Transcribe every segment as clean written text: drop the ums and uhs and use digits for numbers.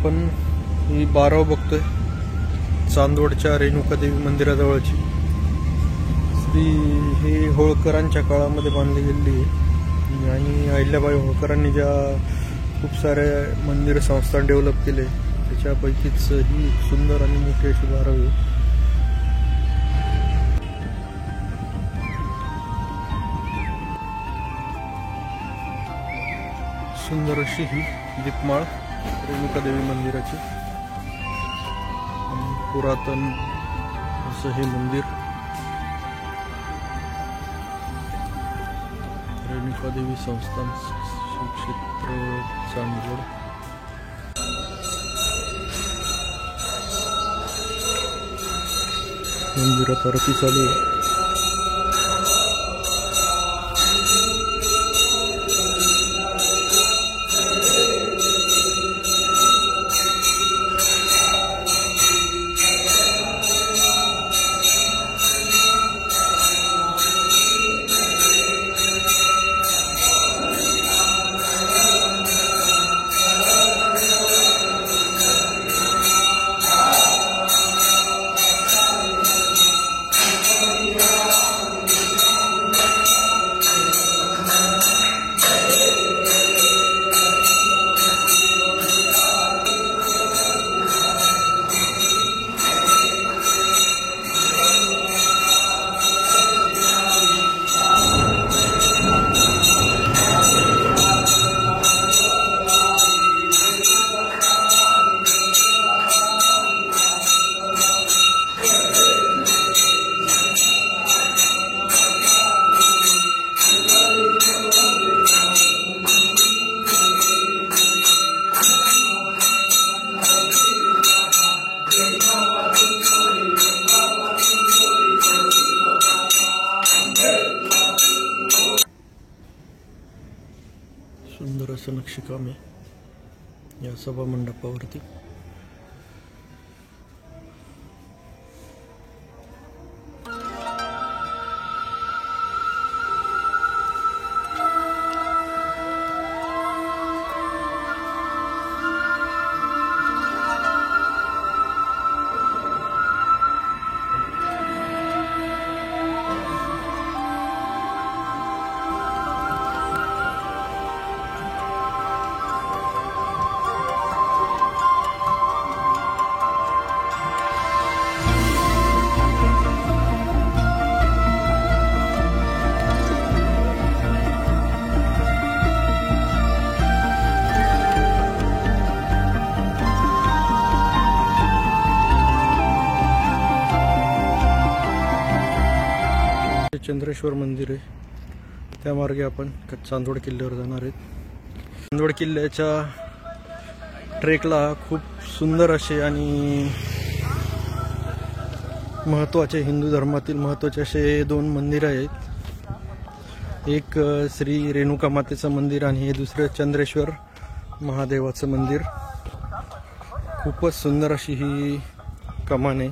आपण ही बारव बघतोय, चांदवडच्या रेणुका देवी मंदिराजवळची. ही होळकरांच्या काळामध्ये बांधली गेलेली आहे आणि अहिल्याबाई होळकरांनी ज्या खूप सारे मंदिर संस्थान डेव्हलप केले त्याच्यापैकीच ही सुंदर आणि मोठी अशी बारव आहे. सुंदर अशी ही दीपमाळ रेणुका देवी मंदिराची. पुरातन असं हे मंदिर रेणुका देवी संस्थान श्री क्षेत्र चांदवड. मंदिरात आरती चालू आहे. सुंदर असं नक्षीकाम आहे या सभा मंडपावरती. चंद्रेश्वर मंदिर आहे, त्या मार्गे आपण चांदवड किल्ल्यावर जाणार आहेत. चांदवड किल्ल्याच्या ट्रेकला खूप सुंदर असे आणि महत्त्वाचे हिंदू धर्मातील महत्त्वाचे असे दोन मंदिर आहेत. एक श्री रेणुका मातेचं मंदिर आणि हे दुसरं चंद्रेश्वर महादेवाचं मंदिर. खूपच सुंदर अशी ही कमान आहे.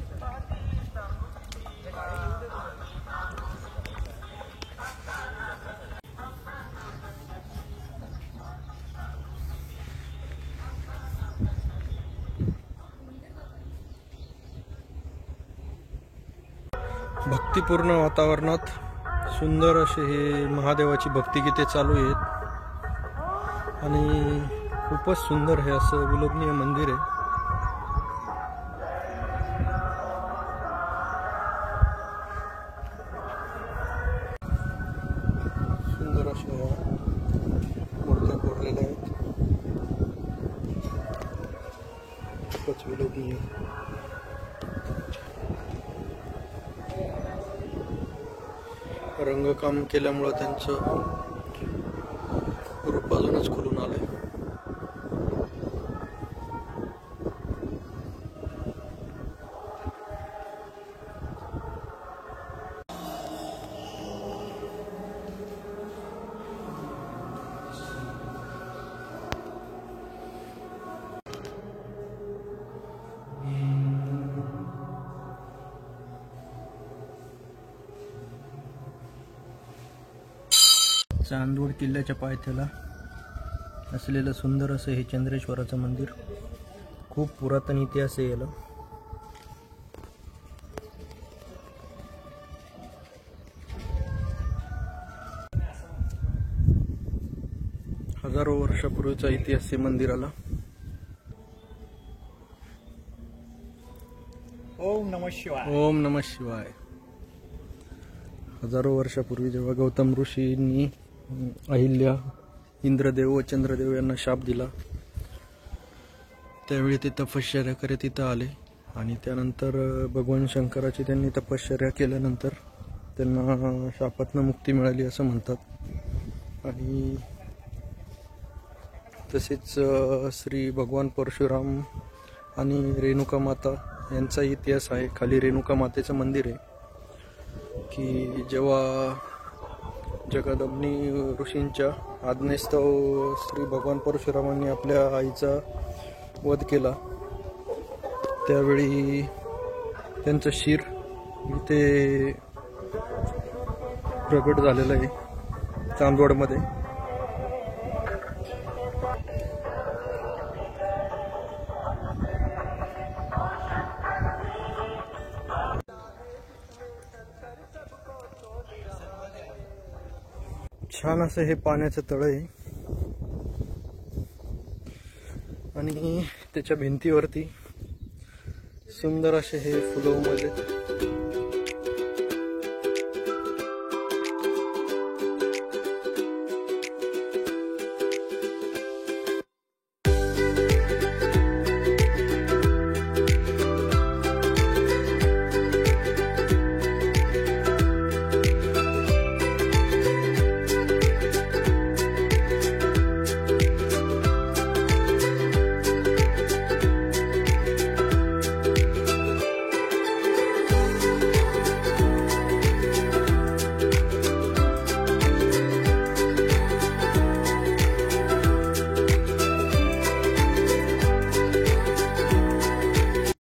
भक्तिपूर्ण वातावरणात सुंदर असे हे महादेवाची भक्तिगीते चालू आहेत आणि खूपच सुंदर हे असं विलोभनीय मंदिर आहे. सुंदर अशा मूर्त्या कोरलेल्या आहेत, खूपच विलोभनीय. रंगकाम केल्यामुळे त्यांचं रूप अजूनच खुलून आलंय. चांदवड किल्ल्याच्या पायथ्याला असलेलं सुंदर असं हे चंद्रेश्वराचं मंदिर खूप पुरातन इतिहास आहे याला. हजारो वर्षापूर्वीचा इतिहास आहे मंदिराला. ओम नमः शिवाय. ओम नमः शिवाय. हजारो वर्षापूर्वी जेव्हा गौतम ऋषींनी अहिल्या, इंद्रदेव व चंद्रदेव यांना शाप दिला, त्यावेळी ते तपश्चर्या करत इथं आले आणि त्यानंतर भगवान शंकराची त्यांनी तपश्चर्या केल्यानंतर त्यांना शापातनं मुक्ती मिळाली असं म्हणतात. आणि तसेच श्री भगवान परशुराम आणि रेणुका माता यांचा इतिहास आहे. खाली रेणुका मातेचं मंदिर आहे की जेव्हा जगदंबनी ऋषींच्या आज्ञेस्तव श्री भगवान परशुरामांनी आपल्या आईचा वध केला, त्यावेळी त्यांचं शिर इथे प्रगट झालेलं आहे चांदवडमध्ये. छान असं हे पाण्याचं तळ आहे आणि त्याच्या भिंतीवरती सुंदर असे हे फुलं उमलले.